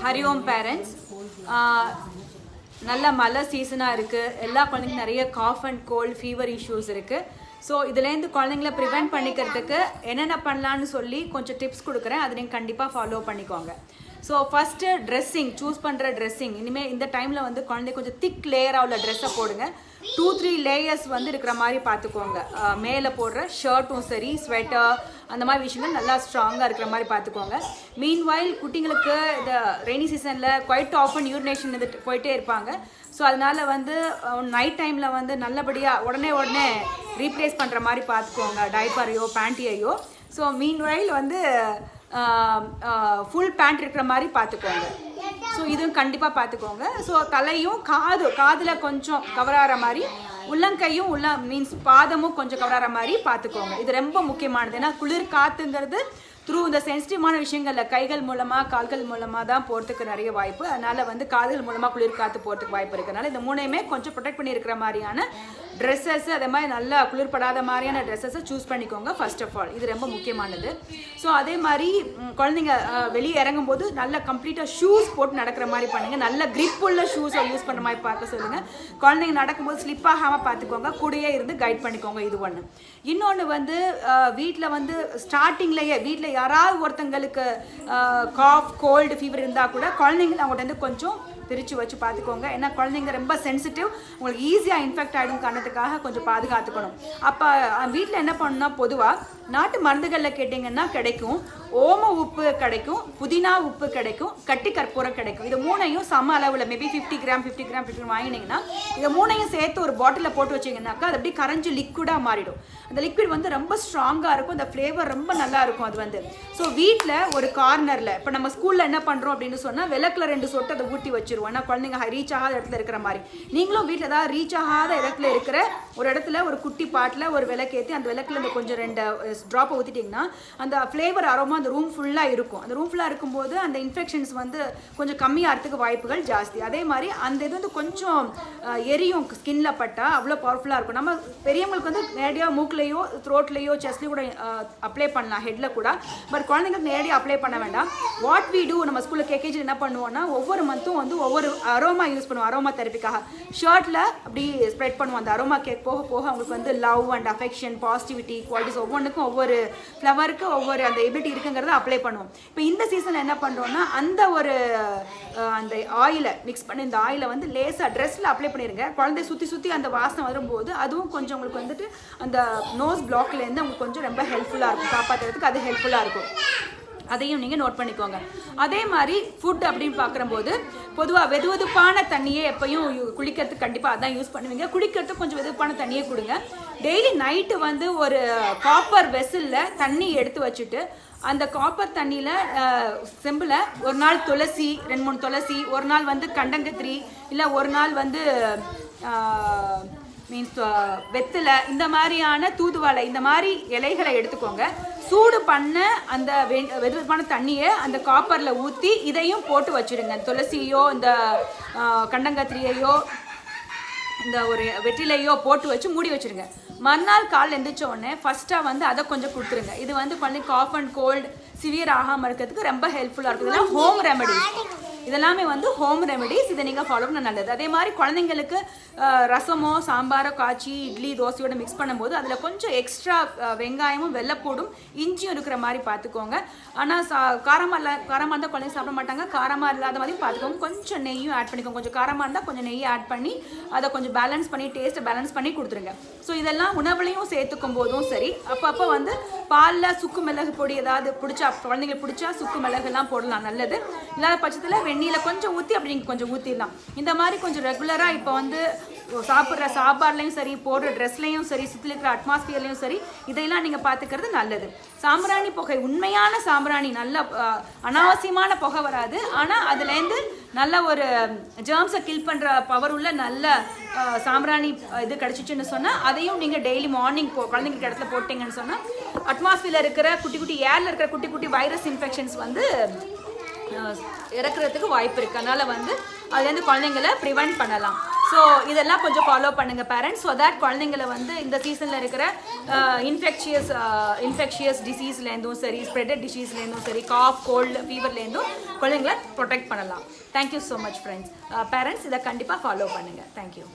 ஹரி ஓம் parents. நல்ல மழை சீசனாக இருக்குது. எல்லா குழந்தைங்களும் நிறைய cough and cold fever issues இருக்குது. ஸோ இதுலேருந்து குழந்தைங்கள ப்ரிவெண்ட் பண்ணிக்கிறதுக்கு என்னென்ன பண்ணலான்னு சொல்லி கொஞ்சம் டிப்ஸ் கொடுக்குறேன். அதை நீங்கள் கண்டிப்பாக ஃபாலோ பண்ணிக்கோங்க. ஸோ ஃபஸ்ட்டு ட்ரெஸ்ஸிங், சூஸ் பண்ணுற ட்ரெஸ்ஸிங். இனிமேல் இந்த டைமில் வந்து குழந்தை கொஞ்சம் திக் லேயராக உள்ள ட்ரெஸ்ஸை போடுங்க. 2-3 லேயர்ஸ் வந்து இருக்கிற மாதிரி பார்த்துக்கோங்க. மேலே போடுற ஷர்ட்டும் சரி, ஸ்வெட்டர், அந்த மாதிரி விஷயங்கள் நல்லா ஸ்ட்ராங்காக இருக்கிற மாதிரி பார்த்துக்கோங்க. மீன்வைல் குட்டிங்களுக்கு இந்த ரெய்னி சீசனில் குவைட் ஆஃபன் யூரினேஷன் போயிட்டே இருப்பாங்க. ஸோ அதனால் வந்து நைட் டைமில் வந்து நல்லபடியாக உடனே ரீப்ளேஸ் பண்ணுற மாதிரி பார்த்துக்கோங்க, டைப்பரையோ பேண்ட்டியையோ. ஸோ மீன்வைல் வந்து ஃபுல் பேண்ட் இருக்கிற மாதிரி பார்த்துக்கோங்க. ஸோ இதுவும் கண்டிப்பாக பார்த்துக்கோங்க. ஸோ தலையும் காதில் கொஞ்சம் கவர் ஆகிற மாதிரி, உள்ளங்கையும் மீன்ஸ் பாதமும் கொஞ்சம் கவர் ஆகிற மாதிரி பார்த்துக்கோங்க. இது ரொம்ப முக்கியமானது. ஏன்னா குளிர் காற்றுங்கிறது த்ரூ இந்த சென்சிட்டிவான விஷயங்களில் கைகள் மூலமாக கால்கள் மூலமாக தான் போகிறதுக்கு நிறைய வாய்ப்பு. அதனால் வந்து கால்கள் மூலமாக குளிர் காற்று போகிறதுக்கு வாய்ப்பு இருக்கிறதுனால இந்த மூணையுமே கொஞ்சம் ப்ரொடெக்ட் பண்ணியிருக்கிற மாதிரியான ட்ரெஸ்ஸஸ், அதே மாதிரி நல்லா குளிர்படாத மாதிரியான ட்ரெஸ்ஸஸை சூஸ் பண்ணிக்கோங்க ஃபர்ஸ்ட் ஆஃப் ஆல். இது ரொம்ப முக்கியமானது. ஸோ அதே மாதிரி குழந்தைங்க வெளியே இறங்கும்போது நல்லா கம்ப்ளீட்டாக ஷூஸ் போட்டு நடக்கிற மாதிரி பண்ணுங்கள். நல்ல கிரிப் உள்ள ஷூஸை யூஸ் பண்ணுற மாதிரி பார்க்க சொல்லுங்கள். குழந்தைங்க நடக்கும்போது ஸ்லிப் ஆகாமல் பார்த்துக்கோங்க. கூடயே இருந்து கைட் பண்ணிக்கோங்க. இது ஒன்று. இன்னொன்று வந்து வீட்டில் வந்து ஸ்டார்டிங்லேயே வீட்டில் யாராவது ஒருத்தங்களுக்கு காஃப் கோல்டு ஃபீவர் இருந்தால் கூட குழந்தைங்கள அவங்கள்ட்ட வந்து கொஞ்சம் பிரித்து வச்சு பார்த்துக்கோங்க. ஏன்னா குழந்தைங்க ரொம்ப சென்சிட்டிவ், உங்களுக்கு ஈஸியாக இன்ஃபெக்ட் ஆகிடும் காரணத்துக்காக கொஞ்சம் பாதுகாத்துக்கணும். அப்போ வீட்டில் என்ன பண்ணணும்னா, பொதுவாக நாட்டு மருந்துகளில் கேட்டிங்கன்னா கிடைக்கும். ஓம உப்பு கிடைக்கும், புதினா உப்பு கிடைக்கும், கட்டி கற்பூரம் கிடைக்கும். இது மூணையும் சம அளவில் மேபி 50 கிராம் வாங்கினீங்கன்னா இதை மூணையும் சேர்த்து ஒரு பாட்டிலில் போட்டு வச்சிங்கன்னாக்கா அது அப்படியே கரைஞ்சி லிக்விடாக மாறிடும். அந்த லிக்விட் வந்து ரொம்ப ஸ்ட்ராங்காக இருக்கும். அந்த ஃப்ளேவர் ரொம்ப நல்லா இருக்கும் அது வந்து. ஸோ வீட்டில் ஒரு கார்னரில் இப்போ நம்ம ஸ்கூலில் என்ன பண்ணுறோம் அப்படின்னு சொன்னால் விளக்கில் 2 சொட்டு அதை ஊட்டி வச்சுருவோம். ஏன்னா குழந்தைங்க ரீச் ஆகாத இடத்துல இருக்கிற மாதிரி. நீங்களும் வீட்டில் ஏதாவது ரீச் ஆகாத இடத்துல இருக்கிற ஒரு இடத்துல ஒரு குட்டி பாட்டில் ஒரு விளக்கேற்றி அந்த விளக்கில் இந்த கொஞ்சம் 2 ட்ராப்பை ஊற்றிட்டிங்கன்னா அந்த ஃப்ளேவர் அரோமா அந்த ரூம் ஃபுல்லாக இருக்கும். அந்த ரூம் ஃபுல்லாக இருக்கும்போது அந்த இன்ஃபெக்ஷன்ஸ் வந்து கொஞ்சம் கம்மியாகிறதுக்கு வாய்ப்புகள் ஜாஸ்தி. அதே மாதிரி அந்த இது வந்து கொஞ்சம் எரியும், ஸ்கின்ல பட்டால் அவ்வளோ பவர்ஃபுல்லாக இருக்கும். நம்ம பெரியவங்களுக்கு வந்து நேரடியாக மூக்கிலையோ த்ரோட்லேயோ செஸ்ட்லேயோ கூட அப்ளை பண்ணலாம், ஹெட்டில் கூட. பட் குழந்தைங்களுக்கு நேரடியாக அப்ளை பண்ண வேண்டாம். வாட் வி டூ, நம்ம ஸ்கூலில் கேகேஜி என்ன பண்ணுவோம்னா, ஒவ்வொரு மந்த்தும் வந்து ஒவ்வொரு அரோமா யூஸ் பண்ணுவோம். அரோமா தெரப்பிக்காக ஷர்ட்டில் அப்படி ஸ்ப்ரெட் பண்ணுவோம். அந்த அரோமா கேக் போக போக அவங்களுக்கு வந்து love and affection, positivity, qualities ஒவ்வொன்றுக்கும் ஒவ்வொரு ஃப்ளவருக்கு ஒவ்வொரு அந்த எபிலிட்டி இருக்குங்கிறத அப்ளை பண்ணுவோம். இப்போ இந்த சீசனில் என்ன பண்ணுறோன்னா, அந்த ஆயிலை மிக்ஸ் பண்ணி இந்த ஆயிலை வந்து லேசாக ட்ரெஸ்ஸில் அப்ளை பண்ணிடுங்க. குழந்தைய சுற்றி அந்த வாசனை வரும்போது அதுவும் கொஞ்சம் உங்களுக்கு வந்துட்டு அந்த நோஸ் பிளாக்லேருந்து உங்களுக்கு கொஞ்சம் ரொம்ப ஹெல்ப்ஃபுல்லாக இருக்கும், காப்பாற்றுறதுக்கு அது ஹெல்ப்ஃபுல்லாக இருக்கும். அதையும் நீங்கள் நோட் பண்ணிக்கோங்க. அதே மாதிரி ஃபுட் அப்படின்னு பார்க்கும்போது பொதுவாக வெதுவெதுப்பான தண்ணியே எப்பயும் குளிக்கிறதுக்கு கண்டிப்பாக அதான் யூஸ் பண்ணுவீங்க. குளிக்கிறதுக்கு கொஞ்சம் வெதுப்பான தண்ணியே கொடுங்க. டெய்லி நைட்டு வந்து ஒரு காப்பர் வெசலில் தண்ணி எடுத்து வச்சுட்டு அந்த காப்பர் தண்ணியில் செம்பில் ஒரு நாள் துளசி, 2-3 துளசி, ஒரு நாள் வந்து கண்டங்கத்திரி, இல்லை ஒரு நாள் வந்து மீன்ஸ் வெத்தலை, இந்த மாதிரியான தூதுவளை, இந்த மாதிரி இலைகளை எடுத்துக்கோங்க. சூடு பண்ண அந்த வெதுவெதுப்பான தண்ணியை அந்த காப்பரில் ஊற்றி இதையும் போட்டு வச்சுடுங்க. துளசியோ இந்த கண்டங்கத்திரியையோ இந்த ஒரு வெற்றிலையோ போட்டு வச்சு மூடி வச்சுருங்க. மறுநாள் காலையில் எந்திரிச்ச உடனே ஃபஸ்ட்டாக வந்து அதை கொஞ்சம் கொடுத்துருங்க. இது வந்து குழந்தைங்க காஃப் அண்ட் கோல்டு சிவியர் ஆகாமல் இருக்கிறதுக்கு ரொம்ப ஹெல்ப்ஃபுல்லாக இருக்கும். இதெல்லாம் ஹோம் ரெமெடிஸ். இதெல்லாமே வந்து ஹோம் ரெமெடிஸ். இதை நீங்கள் ஃபாலோ பண்ண நல்லது. அதே மாதிரி குழந்தைங்களுக்கு ரசமோ சாம்பாரோ காய்ச்சி இட்லி தோசையோட மிக்ஸ் பண்ணும்போது அதில் கொஞ்சம் எக்ஸ்ட்ரா வெங்காயமும் வெள்ளைப்பூடும் இஞ்சியும் இருக்கிற மாதிரி பார்த்துக்கோங்க. ஆனால் காரமாக இருந்தால் குழந்தைங்க சாப்பிட மாட்டாங்க. காரமாக இல்லாத மாதிரி பார்த்துக்கோங்க. கொஞ்சம் நெய்யும் ஆட் பண்ணிக்கோங்க. கொஞ்சம் காரமாக இருந்தால் கொஞ்சம் நெய்யை ஆட் பண்ணி அதை கொஞ்சம் பேலன்ஸ் பண்ணி டேஸ்ட்டை பேலன்ஸ் பண்ணி கொடுத்துருங்க. ஸோ இதெல்லாம் உணவுலையும் சேர்த்துக்கும் போதும் சரி, அப்பப்போ வந்து பாலில் சுக்கு மிளகு பொடி ஏதாவது பிடிச்சா குழந்தைங்களுக்கு பிடிச்சா சுக்கு மிளகுலாம் போடலாம், நல்லது. இல்லாத பட்சத்தில் வெந்நீரில் கொஞ்சம் ஊற்றி அப்படி நீங்கள் கொஞ்சம் ஊற்றிடலாம். இந்த மாதிரி கொஞ்சம் ரெகுலராக இப்போ வந்து சாப்பிட்ற சாப்பாடுலையும் சரி, போடுற ட்ரெஸ்லையும் சரி, சுற்றி இருக்கிற அட்மாஸ்பியர்லையும் சரி, இதையெல்லாம் நீங்கள் பார்த்துக்கிறது நல்லது. சாம்பிராணி புகை, உண்மையான சாம்பிராணி, நல்ல அனாவசியமான புகை வராது. ஆனால் அதுலேருந்து நல்ல ஒரு ஜெர்ம்ஸை கில் பண்ணுற பவர் உள்ள நல்ல சாம்பிராணி இது கிடச்சிச்சுன்னு சொன்னால் அதையும் நீங்கள் டெய்லி மார்னிங் குழந்தைங்களுக்கு இடத்துல போட்டிங்கன்னு சொன்னால் அட்மாஸ்பியரில் இருக்கிற குட்டி ஏரில் இருக்கிற குட்டி வைரஸ் இன்ஃபெக்ஷன்ஸ் வந்து இறக்குறதுக்கு வாய்ப்பு இருக்குது. அதனால் வந்து அதுலேருந்து குழந்தைங்களை ப்ரிவெண்ட் பண்ணலாம். ஸோ இதெல்லாம் கொஞ்சம் ஃபாலோ பண்ணுங்கள் பேரண்ட்ஸ். ஸோ தட் குழந்தைங்களை வந்து இந்த சீசனில் இருக்கிற இன்ஃபெக்ஷியஸ் டிசீஸ்லேருந்தும் சரி, ஸ்ப்ரெடட் டிசீஸ்லேருந்தும் சரி, காஃப் கோல்டு ஃபீவர்லேருந்தும் குழந்தைங்களை ப்ரொடெக்ட் பண்ணலாம். Thank you so much friends. Parents இதை கண்டிப்பாக ஃபாலோ பண்ணுங்கள். தேங்க்யூ.